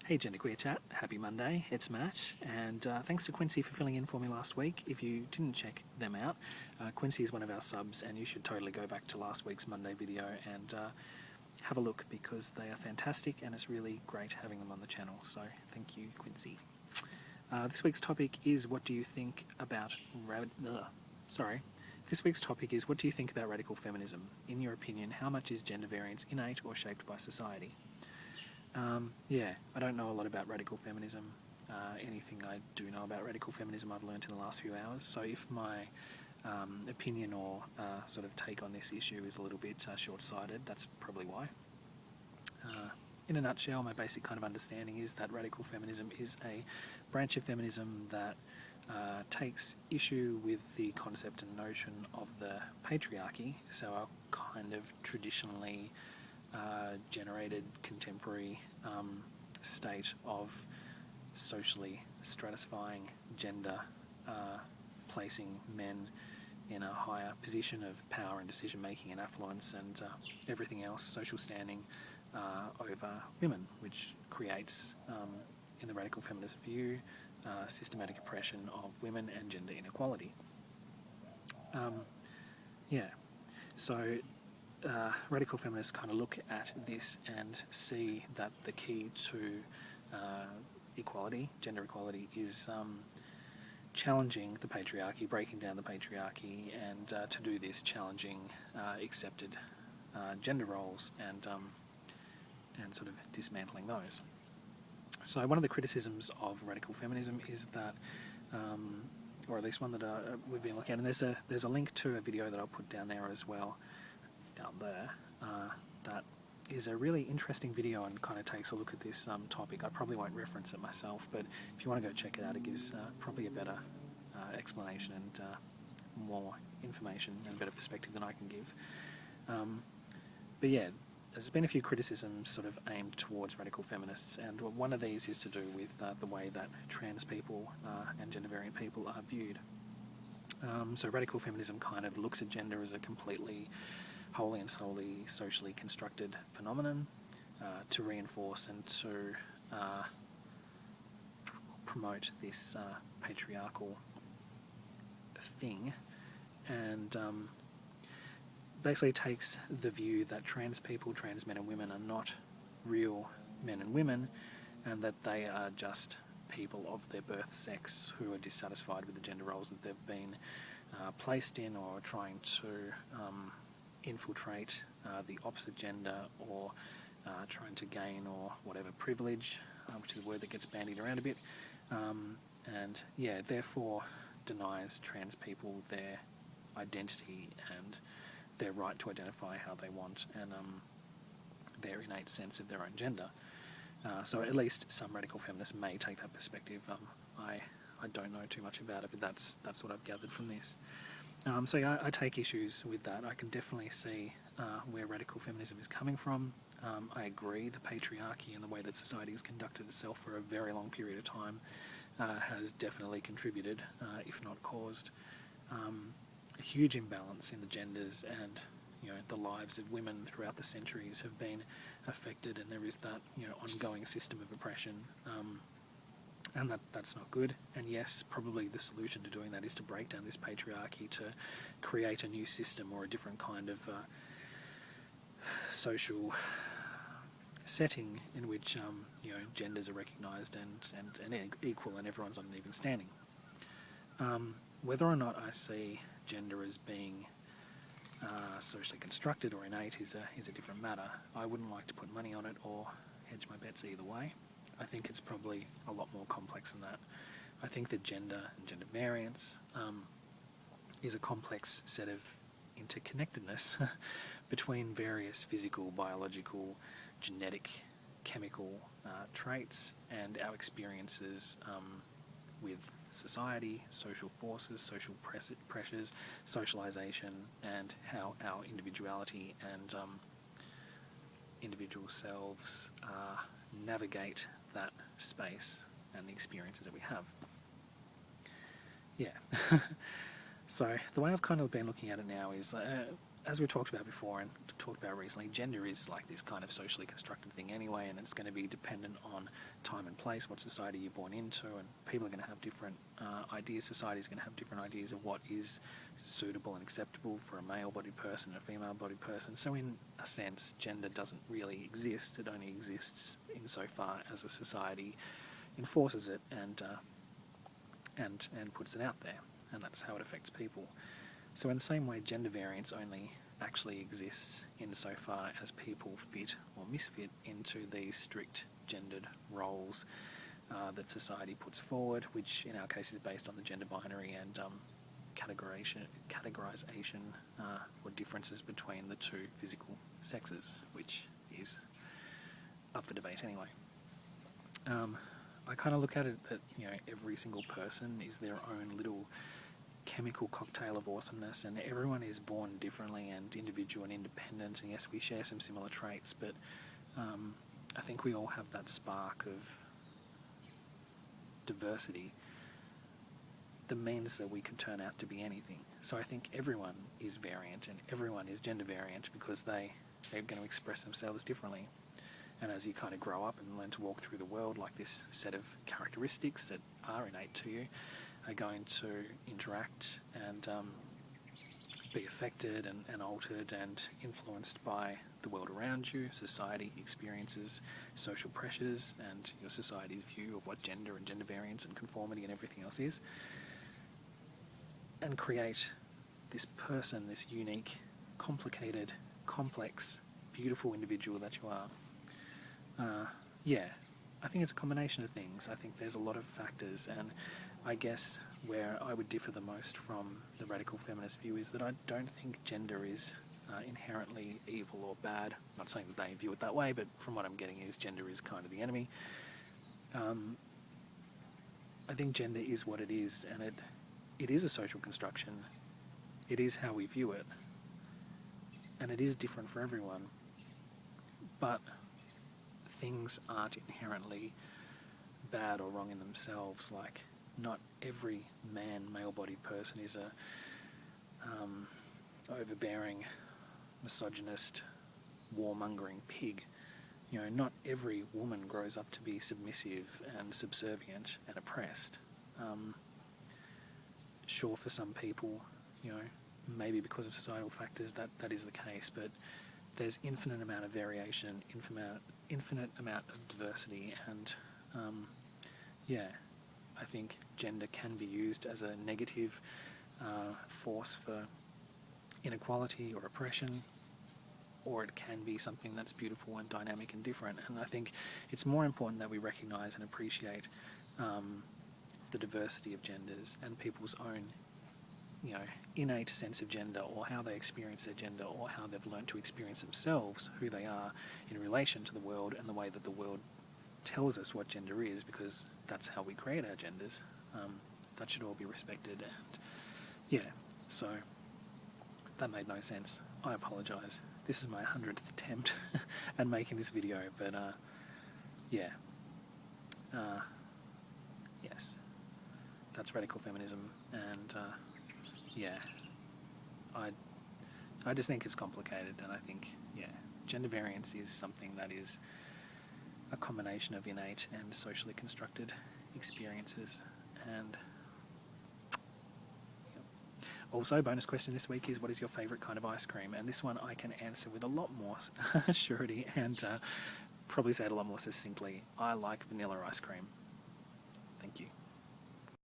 Hey GenderqueerChat, happy Monday, it's Matt, and thanks to Quincy for filling in for me last week. If you didn't check them out, Quincy is one of our subs and you should totally go back to last week's Monday video and have a look because they are fantastic and it's really great having them on the channel, so thank you Quincy. This week's topic is what do you think about radical feminism? In your opinion, how much is gender variance innate or shaped by society? I don't know a lot about radical feminism. Anything I do know about radical feminism I've learned in the last few hours, so if my opinion or sort of take on this issue is a little bit short-sighted, that's probably why. In a nutshell, my basic kind of understanding is that radical feminism is a branch of feminism that takes issue with the concept and notion of the patriarchy, so our kind of traditionally generated contemporary state of socially stratifying gender, placing men in a higher position of power and decision making and affluence and everything else, social standing over women, which creates, in the radical feminist view, systematic oppression of women and gender inequality. Radical feminists kind of look at this and see that the key to equality, gender equality, is challenging the patriarchy, breaking down the patriarchy, and to do this, challenging accepted gender roles and sort of dismantling those. So one of the criticisms of radical feminism is that, or at least one that we've been looking at, and there's a link to a video that I'll put down there as well, down there, that is a really interesting video and kind of takes a look at this topic. I probably won't reference it myself, but if you want to go check it out, it gives probably a better explanation and more information and a better perspective than I can give. There's been a few criticisms sort of aimed towards radical feminists, and one of these is to do with the way that trans people and gender variant people are viewed. So radical feminism kind of looks at gender as a completely wholly and solely socially constructed phenomenon to reinforce and to promote this patriarchal thing, and basically takes the view that trans people, trans men and women, are not real men and women, and that they are just people of their birth sex who are dissatisfied with the gender roles that they've been placed in, or trying to infiltrate the opposite gender, or trying to gain or whatever privilege, which is a word that gets bandied around a bit, and therefore denies trans people their identity and their right to identify how they want and their innate sense of their own gender. So at least some radical feminists may take that perspective. I don't know too much about it, but that's what I've gathered from this. I take issues with that. I can definitely see where radical feminism is coming from. I agree the patriarchy and the way that society has conducted itself for a very long period of time has definitely contributed, if not caused, a huge imbalance in the genders, and the lives of women throughout the centuries have been affected, and there is that ongoing system of oppression, and that's not good. And yes, probably the solution to doing that is to break down this patriarchy, to create a new system or a different kind of social setting in which genders are recognised and equal, and everyone's on an even standing. Whether or not I see gender as being socially constructed or innate is a different matter. I wouldn't like to put money on it or hedge my bets either way. I think it's probably a lot more complex than that. I think that gender and gender variance is a complex set of interconnectedness between various physical, biological, genetic, chemical traits, and our experiences with society, social forces, social pressures, socialization, and how our individuality and individual selves navigate that space and the experiences that we have. So the way I've kind of been looking at it now is as we've talked about before and talked about recently, gender is like this kind of socially constructed thing anyway, and it's going to be dependent on time and place, what society you're born into, and people are going to have different ideas. Society is going to have different ideas of what is suitable and acceptable for a male-bodied person and a female-bodied person. So in a sense, gender doesn't really exist. It only exists insofar as a society enforces it and puts it out there, and that's how it affects people. So in the same way, gender variance only actually exists insofar as people fit or misfit into these strict gendered roles that society puts forward, which in our case is based on the gender binary and categorization or differences between the two physical sexes, which is up for debate anyway. I kind of look at it that, you know, every single person is their own little chemical cocktail of awesomeness, and everyone is born differently and individual and independent, and yes, we share some similar traits, but I think we all have that spark of diversity that means that we could turn out to be anything. So I think everyone is variant and everyone is gender variant because they're going to express themselves differently. And as you kind of grow up and learn to walk through the world, like this set of characteristics that are innate to you are going to interact and be affected and altered and influenced by the world around you, society, experiences, social pressures, and your society's view of what gender and gender variance and conformity and everything else is, and create this person, this unique, complicated, complex, beautiful individual that you are. I think it's a combination of things. I think there's a lot of factors, and I guess where I would differ the most from the radical feminist view is that I don't think gender is inherently evil or bad. I'm not saying that they view it that way, but from what I'm getting is gender is kind of the enemy. I think gender is what it is, and it is a social construction. It is how we view it, and it is different for everyone. But things aren't inherently bad or wrong in themselves. Like, not every male-bodied person is a overbearing, misogynist, warmongering pig. You know, not every woman grows up to be submissive and subservient and oppressed. Sure, for some people, you know, maybe because of societal factors that is the case, but there's infinite amount of variation, infinite amount of diversity, and I think gender can be used as a negative force for inequality or oppression, or it can be something that's beautiful and dynamic and different. And I think it's more important that we recognise and appreciate the diversity of genders and people's own, you know, innate sense of gender, or how they experience their gender, or how they've learned to experience themselves, who they are in relation to the world and the way that the world tells us what gender is, because that's how we create our genders. That should all be respected. And so that made no sense. I apologise. This is my 100th attempt at making this video, but yes, that's radical feminism, and I just think it's complicated, and I think gender variance is something that is a combination of innate and socially constructed experiences. And also, bonus question this week is, what is your favourite kind of ice cream? And this one I can answer with a lot more surety and probably say it a lot more succinctly. I like vanilla ice cream. Thank you.